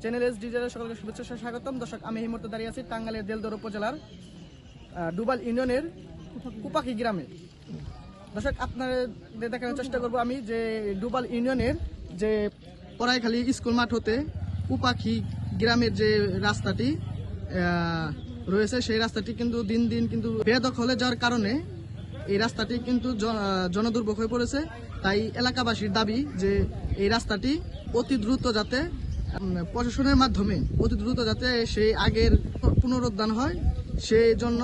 Channel S ডিজেলের সকলকে শুভেচ্ছা স্বাগতম। দর্শক, আমি এই মুহূর্তে দাঁড়িয়ে আছি টাঙ্গাইলের দেলদর উপজেলার ডুবাল ইউনিয়নের কুপাকি গ্রামে। দর্শক, আপনাদের দেখানোর চেষ্টা করব আমি যে ডুবাল ইউনিয়নের যে পড়াইখালী স্কুল মাঠ হতে কুপাকি গ্রামের যে রাস্তাটি রয়েছে, সেই রাস্তাটি কিন্তু দিন দিন কিন্তু বেদখলে যাওয়ার কারণে এই রাস্তাটি কিন্তু জনদুর্ভোগ হয়ে পড়েছে। তাই এলাকাবাসীর দাবি যে এই রাস্তাটি অতি দ্রুত যাতে প্রশাসনের মাধ্যমে অতি দ্রুত যাতে সেই আগের পুনরুদ্ধার হয়, সেই জন্য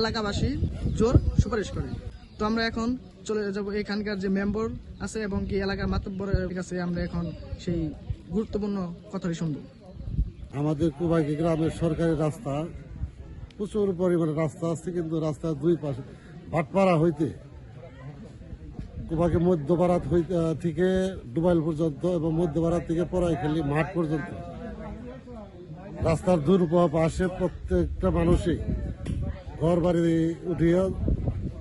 এলাকাবাসী জোর সুপারিশ করে। তো আমরা এখন চলে যাব এখানকার যে মেম্বার আছে এবং কি এলাকার মাতব্বরের কাছে আমরা এখন সেই গুরুত্বপূর্ণ কথাটি শুনবো। আমাদের কুবাকি গ্রামের সরকারি রাস্তা প্রচুর পরিমাণে রাস্তা আছে, কিন্তু রাস্তার দুই পাশে ভাটপাড়া হইতে কুবাকি মধ্যপাড়া থেকে ডুবাইল পর্যন্ত এবং মধ্যপাড়া থেকে পড়াইখালী মাঠ পর্যন্ত রাস্তার দুই পাশে প্রত্যেকটা মানুষই ঘর বাড়ি উঠিয়ে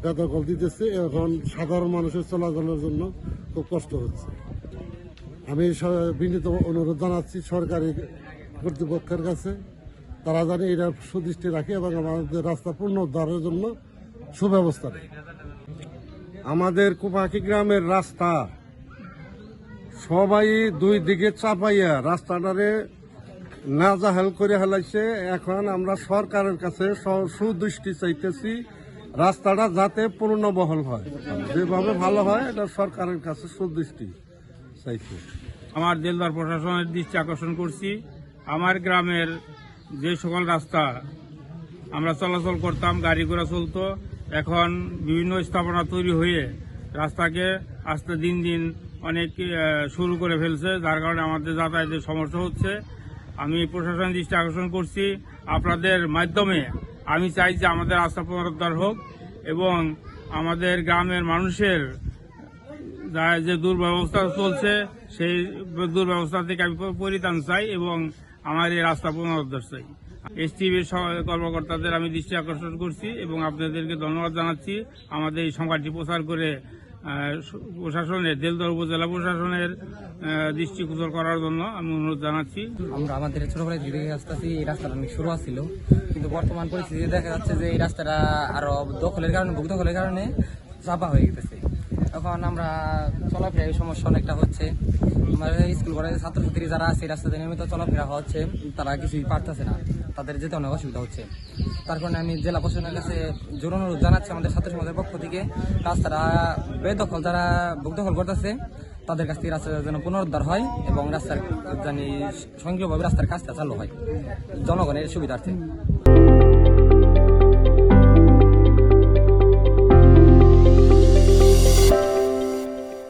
বেদখল দিতেছে। এখন সাধারণ মানুষের চলাচলের জন্য খুব কষ্ট হচ্ছে। আমি বিনীত অনুরোধ জানাচ্ছি সরকারি কর্তৃপক্ষের কাছে, তারা জানে এটা সুদৃষ্টি রাখে এবং আমাদের রাস্তা পুনরুদ্ধারের জন্য সুব্যবস্থা নেই। আমাদের কুপাকি গ্রামের রাস্তা সবাই দুই দিকে চাপাইয়া রাস্তাটারে নাজাহাল করে হেলাইছে। এখন আমরা সরকারের কাছে সুদৃষ্টি চাইতেছি, রাস্তাটা যাতে পুনর্বহাল হয়, যেভাবে ভালো হয় এটা সরকারের কাছে সুদৃষ্টি চাইছে। আমার দেলদার প্রশাসনের দৃষ্টি আকর্ষণ করছি, আমার গ্রামের যে সকল রাস্তা আমরা চলাচল করতাম, গাড়ি ঘোড়া চলতো, এখন বিভিন্ন স্থাপনা তৈরি হয়ে রাস্তাকে আস্তে দিন দিন অনেক শুরু করে ফেলছে, যার কারণে আমাদের যাতায়াতের সমস্যা হচ্ছে। আমি প্রশাসনের দৃষ্টি আকর্ষণ করছি, আপনাদের মাধ্যমে আমি চাই যে আমাদের রাস্তা পুনরুদ্ধার হোক এবং আমাদের গ্রামের মানুষের যে দুর্ব্যবস্থা চলছে সেই দুর্ব্যবস্থা থেকে আমি পরিত্রাণ চাই এবং আমার এই রাস্তা পুনরুদ্ধার চাই। এসটিভির কর্মকর্তাদের আমি দৃষ্টি আকর্ষণ করছি এবং আপনাদেরকে ধন্যবাদ জানাচ্ছি আমাদের এই সংবাদটি প্রচার করে প্রশাসনের দেলদর উপজেলা প্রশাসনের দৃষ্টিগোচর করার জন্য আমি অনুরোধ জানাচ্ছি। আমরা আমাদের ছোটবেলায় যে দেখে আসতেছি এই রাস্তাটা অনেক শুরু ছিল, কিন্তু বর্তমান পরিস্থিতিতে দেখা যাচ্ছে যে এই রাস্তাটা আরো দখলের কারণে ভূদখলের কারণে চাপা হয়ে গেছে। এখন আমরা চলাফেরার সমস্যা অনেকটা হচ্ছে। আমাদের স্কুল কলেজের ছাত্রছাত্রী যারা আছে এই রাস্তাতে নিয়মিত চলাফেরা হচ্ছে, তারা কিছুই পারতেছে না, তাদের যেতে অনেক অসুবিধা হচ্ছে। তার কারণে আমি জেলা প্রশাসনের কাছে জোর অনুরোধ জানাচ্ছি আমাদের ছাত্র সমাজের পক্ষ থেকে, রাস্তাটা বেদখল যারা ভূদখল করতেছে তাদের কাছ থেকে রাস্তা যেন পুনরুদ্ধার হয় এবং রাস্তার জানি সক্রিয়ভাবে রাস্তার কাজটা চালু হয় জনগণের সুবিধার্থে।